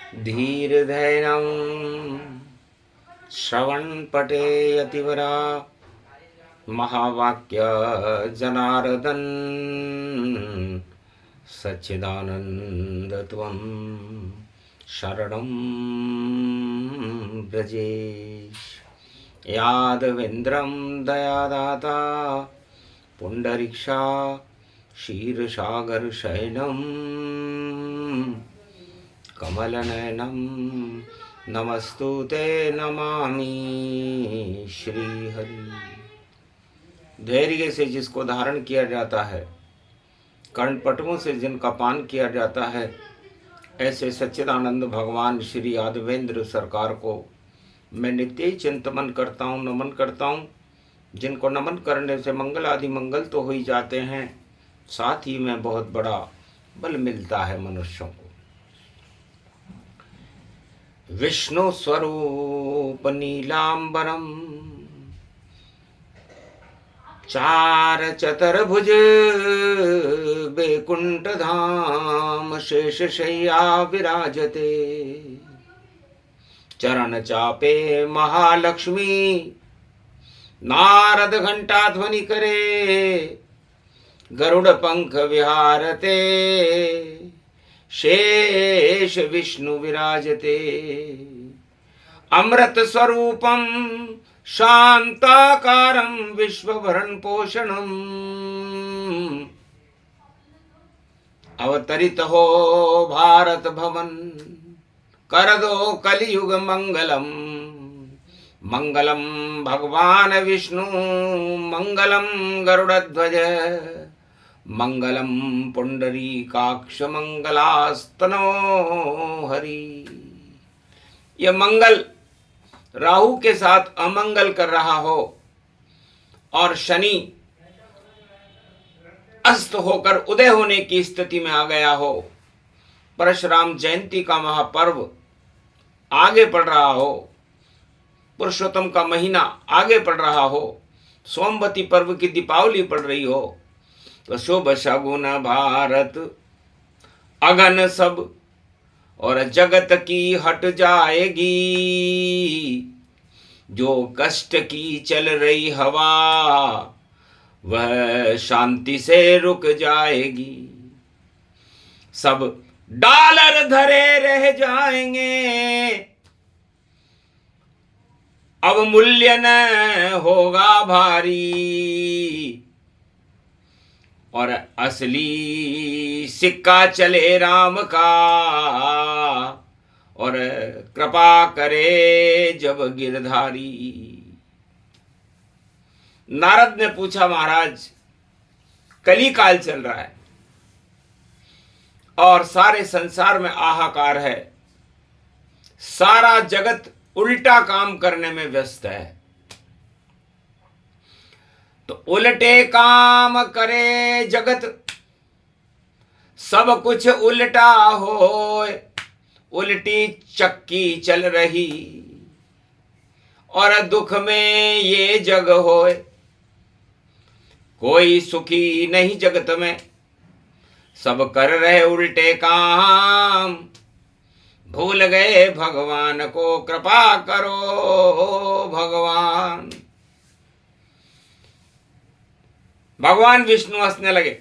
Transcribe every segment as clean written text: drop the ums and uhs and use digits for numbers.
धीर्धैर्यं श्रवणपटे यतिवरा महावाक्य जनार्दन सच्चिदानन्दत्वं शरणं व्रजेश। यादवेन्द्रं दयादाता पुण्डरीक्षा क्षीरसागरशयनं कमलनयनं नमस्तुते नमामि श्रीहरि। धैर्य से जिसको धारण किया जाता है, कर्णपटुओं से जिनका पान किया जाता है, ऐसे सच्चिदानंद भगवान श्री यादवेंद्र सरकार को मैं नित्य ही चिंतन करता हूँ, नमन करता हूँ। जिनको नमन करने से मंगल आदि मंगल तो हो ही जाते हैं, साथ ही में बहुत बड़ा बल मिलता है मनुष्यों को। विष्णु स्वरूप नीलांबरम चार चतुर्भुज बैकुंठ धाम शेष शय्या विराजते। चरण चापे महालक्ष्मी नारद घंटा ध्वनि करे। गरुड़ पंख विहारते शेष विष्णु विराजते। अमृत स्वरूपम शांताकारं विश्वभरण पोषणम। अवतरित हो भारत भवन कर दो कलियुग मंगलम। मंगलम भगवान विष्णु मंगलम गरुड़ध्वज मंगलम पुंडरीकाक्ष मंगलास्तनो हरि। यह मंगल राहु के साथ अमंगल कर रहा हो और शनि अस्त होकर उदय होने की स्थिति में आ गया हो, परशुराम जयंती का महापर्व आगे पड़ रहा हो, पुरुषोत्तम का महीना आगे पड़ रहा हो, सोमवती पर्व की दीपावली पड़ रही हो, तो शुभ शगुन भारत अगन सब और जगत की हट जाएगी। जो कष्ट की चल रही हवा वह शांति से रुक जाएगी। सब डॉलर धरे रह जाएंगे, अब मूल्य न होगा भारी। और असली सिक्का चले राम का और कृपा करे जब गिरधारी। नारद ने पूछा, महाराज कली काल चल रहा है और सारे संसार में हाहाकार है, सारा जगत उल्टा काम करने में व्यस्त है, तो उल्टे काम करे जगत सब कुछ उल्टा हो। उल्टी चक्की चल रही और दुख में ये जग होए। कोई सुखी नहीं जगत में, सब कर रहे उल्टे काम। भूल गए भगवान को, कृपा करो भगवान। भगवान विष्णु हंसने लगे,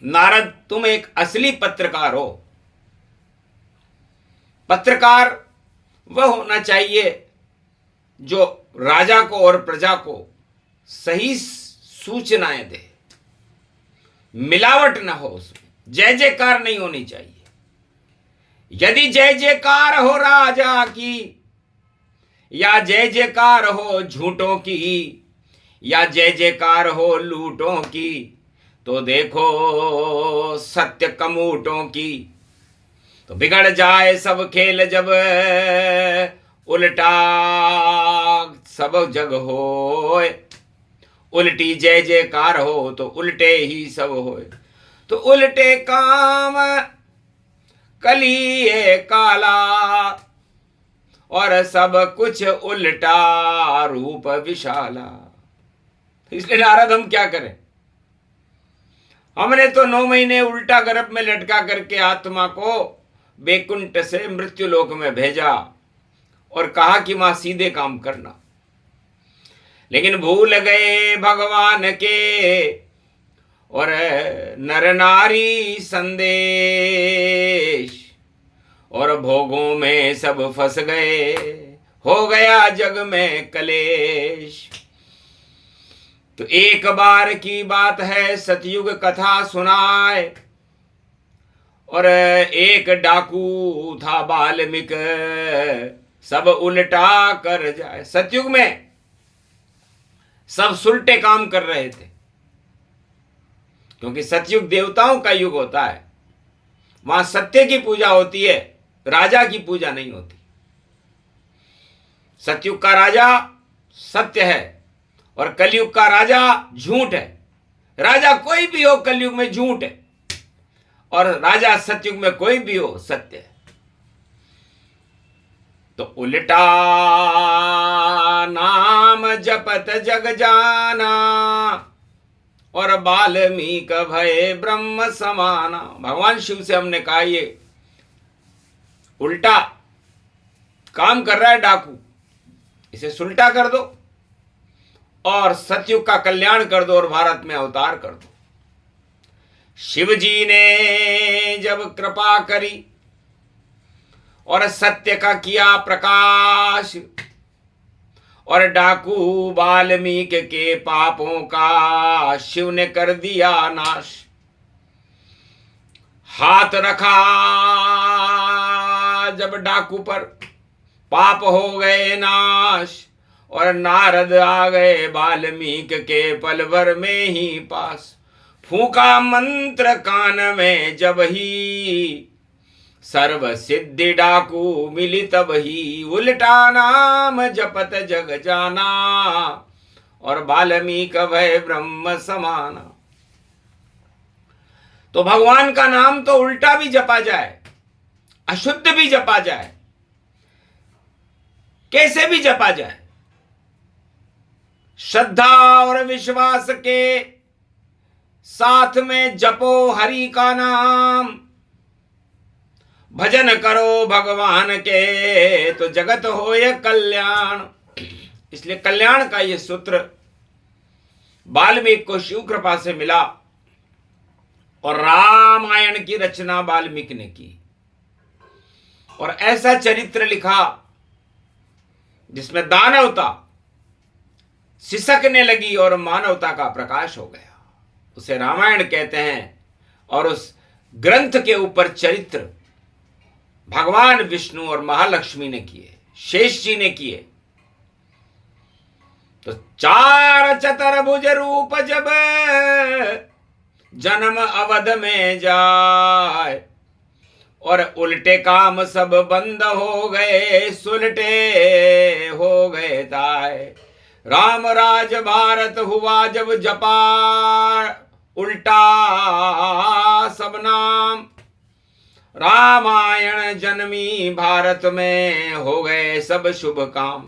नारद तुम एक असली पत्रकार हो। पत्रकार वह होना चाहिए जो राजा को और प्रजा को सही सूचनाएं दे, मिलावट ना हो उसमें, जय जयकार नहीं होनी चाहिए। यदि जय जयकार हो राजा की या जय जयकार हो झूठों की या जय जयकार हो लूटों की, तो देखो सत्य कमूटों की, तो बिगड़ जाए सब खेल जब उल्टा सब जग होए। उल्टी जय जयकार हो तो उल्टे ही सब होए। तो उल्टे काम कली काला और सब कुछ उल्टा रूप विशाला। इसलिए नारद हम क्या करें? हमने तो 9 महीने उल्टा गर्भ में लटका करके आत्मा को वैकुंठ से मृत्यु लोक में भेजा और कहा कि मां सीधे काम करना, लेकिन भूल गए भगवान के और नर नारी संदेश, और भोगों में सब फंस गए, हो गया जग में कलेश। तो एक बार की बात है, सतयुग कथा सुनाए, और एक डाकू था वाल्मीकि, सब उल्टा कर जाए। सतयुग में सब सुलटे काम कर रहे थे, क्योंकि सतयुग देवताओं का युग होता है, वहां सत्य की पूजा होती है, राजा की पूजा नहीं होती। सतयुग का राजा सत्य है और कलयुग का राजा झूठ है। राजा कोई भी हो कलयुग में झूठ है, और राजा सतयुग में कोई भी हो सत्य है। तो उल्टा नाम जपत जग जाना, और वाल्मीकि भय ब्रह्म समाना। भगवान शिव से हमने कहा ये उल्टा काम कर रहा है डाकू, इसे सुलटा कर दो और सतयुग का कल्याण कर दो और भारत में अवतार कर दो। शिव जी ने जब कृपा करी और सत्य का किया प्रकाश, और डाकू वाल्मीकि के पापों का शिव ने कर दिया नाश। हाथ रखा जब डाकू पर, पाप हो गए नाश, और नारद आ गए वाल्मीकि के पल भर में ही पास। फूका मंत्र कान में जब ही, सर्व सिद्धि डाकू मिली तब ही। उल्टा नाम जपत जग जाना, और वाल्मीकि भय ब्रह्म समाना। तो भगवान का नाम तो उल्टा भी जपा जाए, अशुद्ध भी जपा जाए, कैसे भी जपा जाए, श्रद्धा और विश्वास के साथ में जपो हरि का नाम। भजन करो भगवान के, तो जगत होए कल्याण। इसलिए कल्याण का ये सूत्र वाल्मीकि को शिव कृपा से मिला, और रामायण की रचना वाल्मीकि ने की, और ऐसा चरित्र लिखा जिसमें दानवता सिसकने लगी और मानवता का प्रकाश हो गया। उसे रामायण कहते हैं। और उस ग्रंथ के ऊपर चरित्र भगवान विष्णु और महालक्ष्मी ने किए, शेष जी ने किए। तो चार चतुर्भुज रूप जब जन्म अवध में जाए, और उल्टे काम सब बंद हो गए, सुलटे हो गए ताए। राम राज भारत हुआ जब जपा उल्टा सब नाम। रामायण जन्मी भारत में, हो गए सब शुभ काम।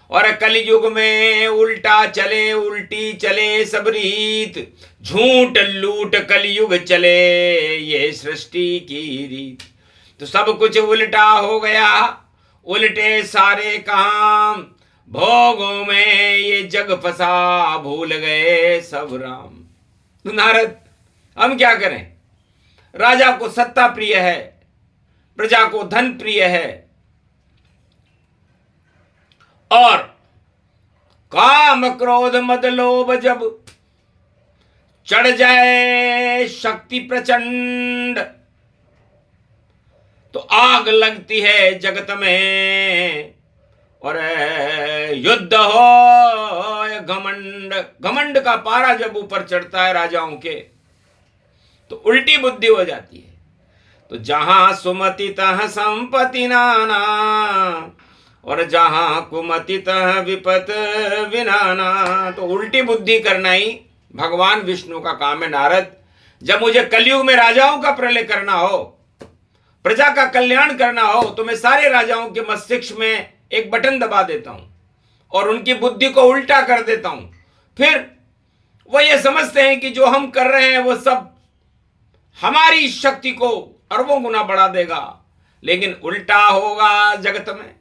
और कलयुग में उल्टा चले, उल्टी चले सब रीत। झूठ लूट कलयुग चले, ये सृष्टि की रीत। तो सब कुछ उल्टा हो गया, उल्टे सारे काम। भोगों में ये जग फंसा, भूल गए सब राम। तो नारद हम क्या करें? राजा को सत्ता प्रिय है, प्रजा को धन प्रिय है, और काम क्रोध मद लोभ जब चढ़ जाए शक्ति प्रचंड, तो आग लगती है जगत में। और युद्ध हो घमंड, घमंड का पारा जब ऊपर चढ़ता है राजाओं के, तो उल्टी बुद्धि हो जाती है। तो जहां सुमति तह संपत्ति नाना, और जहां कुमति तह विपत विनाना। तो उल्टी बुद्धि करना ही भगवान विष्णु का काम है। नारद, जब मुझे कलयुग में राजाओं का प्रलय करना हो, प्रजा का कल्याण करना हो, तो मैं सारे राजाओं के मस्तिष्क में एक बटन दबा देता हूं और उनकी बुद्धि को उल्टा कर देता हूं। फिर वो ये समझते हैं कि जो हम कर रहे हैं वो सब हमारी शक्ति को अरबों गुना बढ़ा देगा। लेकिन उल्टा होगा जगत में,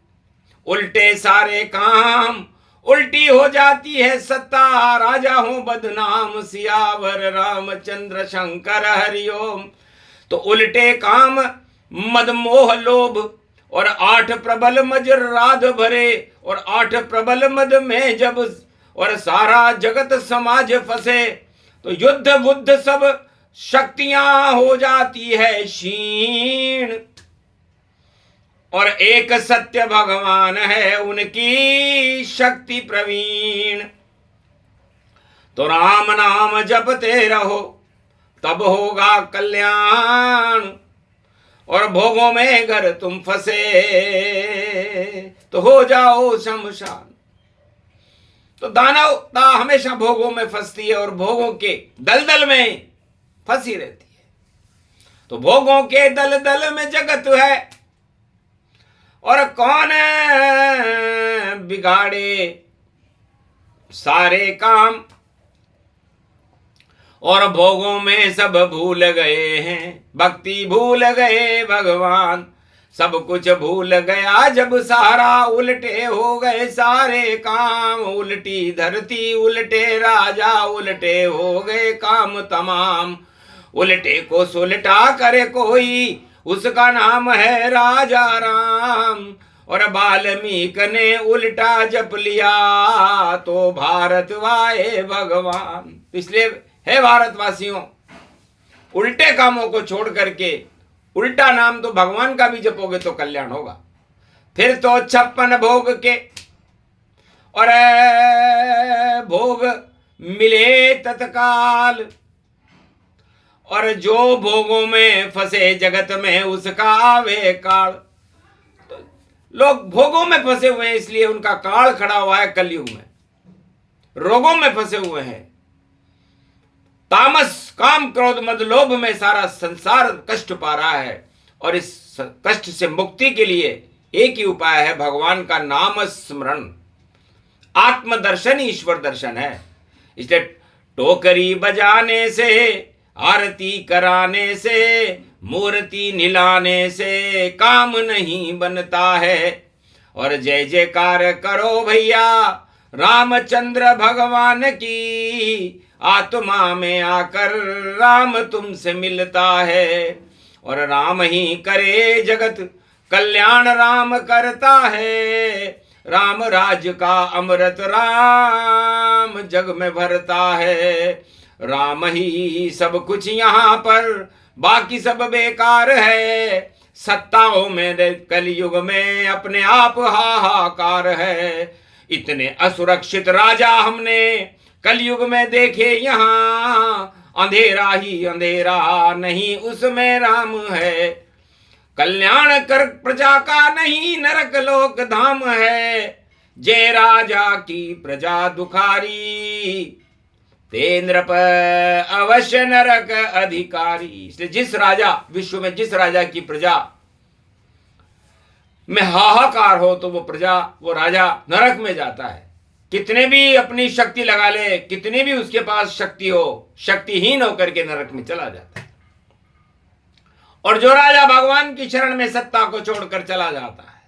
उल्टे सारे काम, उल्टी हो जाती है सत्ता, राजा हो बदनाम, सियावर रामचंद्र शंकर हरिओम। तो उल्टे काम, मद मोह लोभ और 8 प्रबल मज राध भरे, और 8 प्रबल मद में जब और सारा जगत समाज फंसे, तो युद्ध बुद्ध सब शक्तियां हो जाती है क्षीण। और एक सत्य भगवान है उनकी शक्ति प्रवीण। तो राम नाम जपते रहो तब होगा कल्याण, और भोगों में अगर तुम फंसे तो हो जाओ शमशान। तो दानवता हमेशा भोगों में फंसती है और भोगों के दलदल में फंसी रहती है। तो भोगों के दलदल में जगत है, और कौन बिगाड़े सारे काम, और भोगों में सब भूल गए हैं, भक्ति भूल गए भगवान। सब कुछ भूल गया जब सारा, उल्टे हो गए सारे काम। उल्टी धरती उल्टे राजा, उल्टे हो गए काम तमाम। उल्टे को सुलटा करे कोई, उसका नाम है राजा राम। और वाल्मीकि ने उल्टा जप लिया तो भारत वाए भगवान। इसलिए हे भारतवासियों, उल्टे कामों को छोड़ करके उल्टा नाम तो भगवान का भी जपोगे तो कल्याण होगा। फिर तो 56 भोग के और भोग मिले तत्काल, और जो भोगों में फंसे जगत में उसका आवे काल। तो लोग भोगों में फंसे हुए हैं, इसलिए उनका काल खड़ा हुआ है कलयुग में। रोगों में फंसे हुए हैं, तामस काम क्रोध मद लोभ में सारा संसार कष्ट पा रहा है। और इस कष्ट से मुक्ति के लिए एक ही उपाय है, भगवान का नाम स्मरण। आत्मदर्शन ईश्वर दर्शन है। इसलिए टोकरी बजाने से, आरती कराने से, मूर्ति निलाने से काम नहीं बनता है। और जय जयकार करो भैया रामचंद्र भगवान की, आत्मा में आकर राम तुमसे मिलता है। और राम ही करे जगत कल्याण राम करता है। राम राज का अमृत राम जग में भरता है। राम ही सब कुछ यहाँ पर, बाकी सब बेकार है। सत्ताओं में कलयुग में अपने आप हाहाकार है। इतने असुरक्षित राजा हमने कलयुग में देखे यहाँ, अंधेरा ही अंधेरा नहीं उसमें राम है। कल्याण कर प्रजा का नहीं नरक लोक धाम है। जय राजा की प्रजा दुखारी, तेंद्र पर अवश्य नरक अधिकारी। इसलिए जिस राजा, विश्व में जिस राजा की प्रजा में हाहाकार हो तो वो प्रजा, वो राजा नरक में जाता है। कितने भी अपनी शक्ति लगा ले, कितनी भी उसके पास शक्ति हो, शक्तिहीन होकर के नरक में चला जाता है। और जो राजा भगवान की शरण में सत्ता को छोड़कर चला जाता है,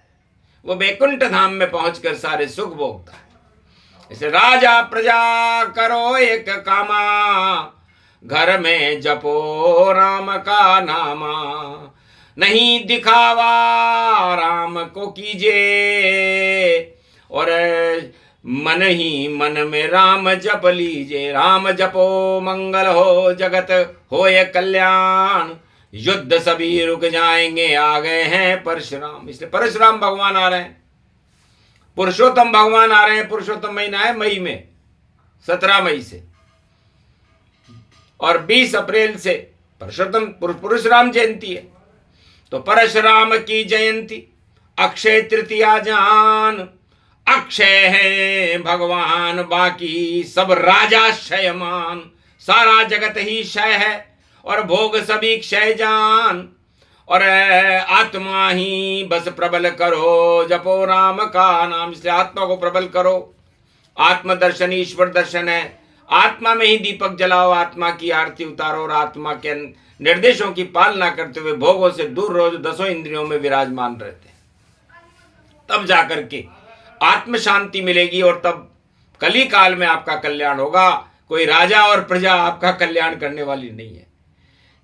वो वैकुंठ धाम में पहुंचकर सारे सुख भोगता है। इसे राजा प्रजा करो एक कामा, घर में जपो राम का नामा। नहीं दिखावा राम को कीजिए, और मन ही मन में राम जप लीजिए। राम जपो मंगल हो जगत होए कल्याण। युद्ध सभी रुक जाएंगे, आ गए हैं परशुराम। इसलिए परशुराम भगवान आ रहे हैं, पुरुषोत्तम भगवान आ रहे हैं। पुरुषोत्तम महीना है मई में, 17 मई से, और 20 अप्रैल से पुरुषोत्तम परशुराम जयंती है। तो परशुराम की जयंती अक्षय तृतीया जान। अक्षय है भगवान, बाकी सब राजा क्षयमान। सारा जगत ही क्षय है और भोग सभी क्षय जान। और आत्मा ही बस प्रबल करो, जपो राम का नाम। इसलिए आत्मा को प्रबल करो। आत्मदर्शन ईश्वर दर्शन है। आत्मा में ही दीपक जलाओ, आत्मा की आरती उतारो और आत्मा के निर्देशों की पालना करते हुए भोगों से दूर रहो जो 10 इंद्रियों में विराजमान रहते हैं। तब जाकर के आत्म शांति मिलेगी और तब कली काल में आपका कल्याण होगा। कोई राजा और प्रजा आपका कल्याण करने वाली नहीं है।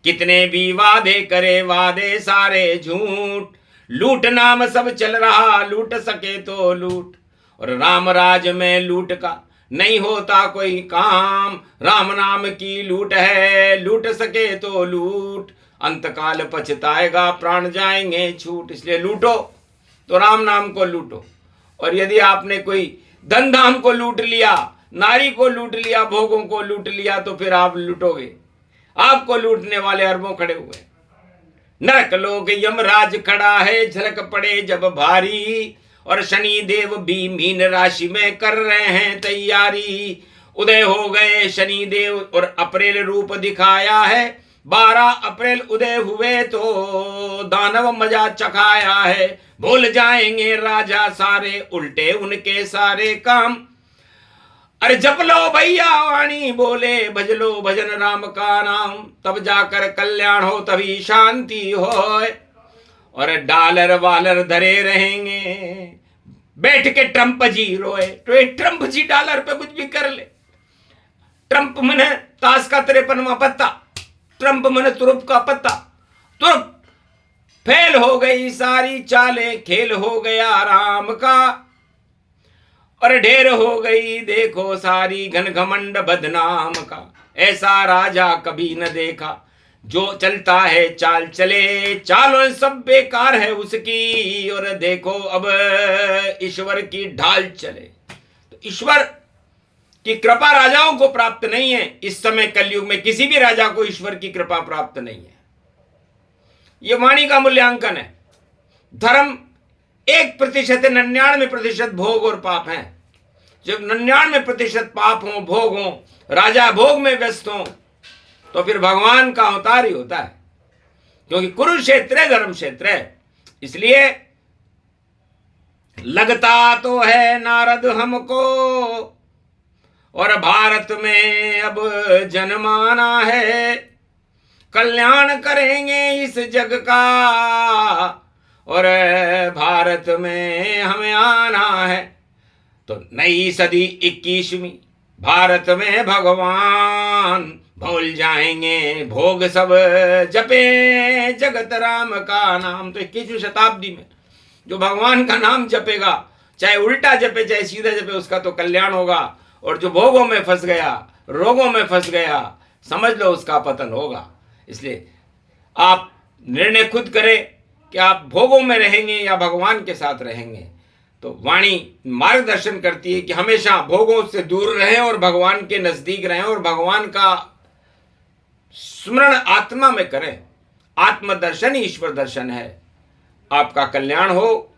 कितने भी वादे करे वादे सारे झूठ, लूट नाम सब चल रहा, लूट सके तो लूट। और राम राज में लूट का नहीं होता कोई काम, राम नाम की लूट है, लूट सके तो लूट। अंतकाल पछताएगा, प्राण जाएंगे छूट। इसलिए लूटो तो राम नाम को लूटो। और यदि आपने कोई धन धाम को लूट लिया, नारी को लूट लिया, भोगों को लूट लिया, तो फिर आप लूटोगे। आपको लूटने वाले अरबों खड़े हुए। नरक लोग यमराज खड़ा है, झलक पड़े जब भारी। और शनि देव भी मीन राशि में कर रहे हैं तैयारी। उदय हो गए शनि देव और अप्रैल रूप दिखाया है। 12 अप्रैल उदय हुए तो दानव मजा चखाया है। भूल जाएंगे राजा सारे, उल्टे उनके सारे काम। अरे जप लो भैया वाणी बोले, भज लो भजन राम का नाम। तब जाकर कल्याण हो, तभी शांति हो। और डॉलर वालर धरे रहेंगे, बैठ के ट्रम्प जी रोए। तो ये ट्रम्प जी डॉलर पे कुछ भी कर ले। ट्रम्प मने ताश का 53वां पत्ता, ट्रम्प मने तुरुप का पत्ता। तुरुप फेल हो गई सारी चालें, खेल हो गया राम का। और ढेर हो गई देखो सारी घन घमंड बदनाम का। ऐसा राजा कभी न देखा, जो चलता है चाल चले, चालों सब बेकार है उसकी। और देखो अब ईश्वर की ढाल चले। तो ईश्वर की कृपा राजाओं को प्राप्त नहीं है। इस समय कलयुग में किसी भी राजा को ईश्वर की कृपा प्राप्त नहीं है। ये वाणी का मूल्यांकन है। धर्म 1% है, 99% भोग और पाप हैं। जब 99% पाप हो, भोग हो, राजा भोग में व्यस्त हो, तो फिर भगवान का अवतार ही होता है। क्योंकि कुरुक्षेत्र धर्म क्षेत्र है। इसलिए लगता तो है नारद हमको, और भारत में अब जनमाना है। कल्याण करेंगे इस जग का, और भारत में हमें आना है। तो नई सदी 21वीं, भारत में भगवान भूल जाएंगे भोग सब, जपे जगत राम का नाम। तो 21वीं शताब्दी में जो भगवान का नाम जपेगा, चाहे उल्टा जपे चाहे सीधा जपे, उसका तो कल्याण होगा। और जो भोगों में फंस गया, रोगों में फंस गया, समझ लो उसका पतन होगा। इसलिए आप निर्णय खुद करें कि आप भोगों में रहेंगे या भगवान के साथ रहेंगे। तो वाणी मार्गदर्शन करती है कि हमेशा भोगों से दूर रहें और भगवान के नजदीक रहें, और भगवान का स्मरण आत्मा में करें। आत्मदर्शन ही ईश्वर दर्शन है। आपका कल्याण हो।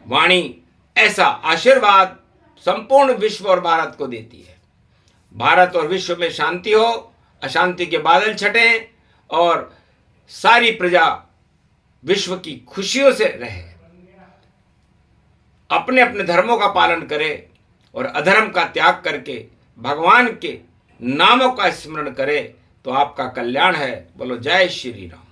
वाणी ऐसा आशीर्वाद संपूर्ण विश्व और भारत को देती है। भारत और विश्व में शांति हो, अशांति के बादल छटें, और सारी प्रजा विश्व की खुशियों से रहे, अपने अपने धर्मों का पालन करे और अधर्म का त्याग करके भगवान के नामों का स्मरण करे, तो आपका कल्याण है। बोलो जय श्री राम।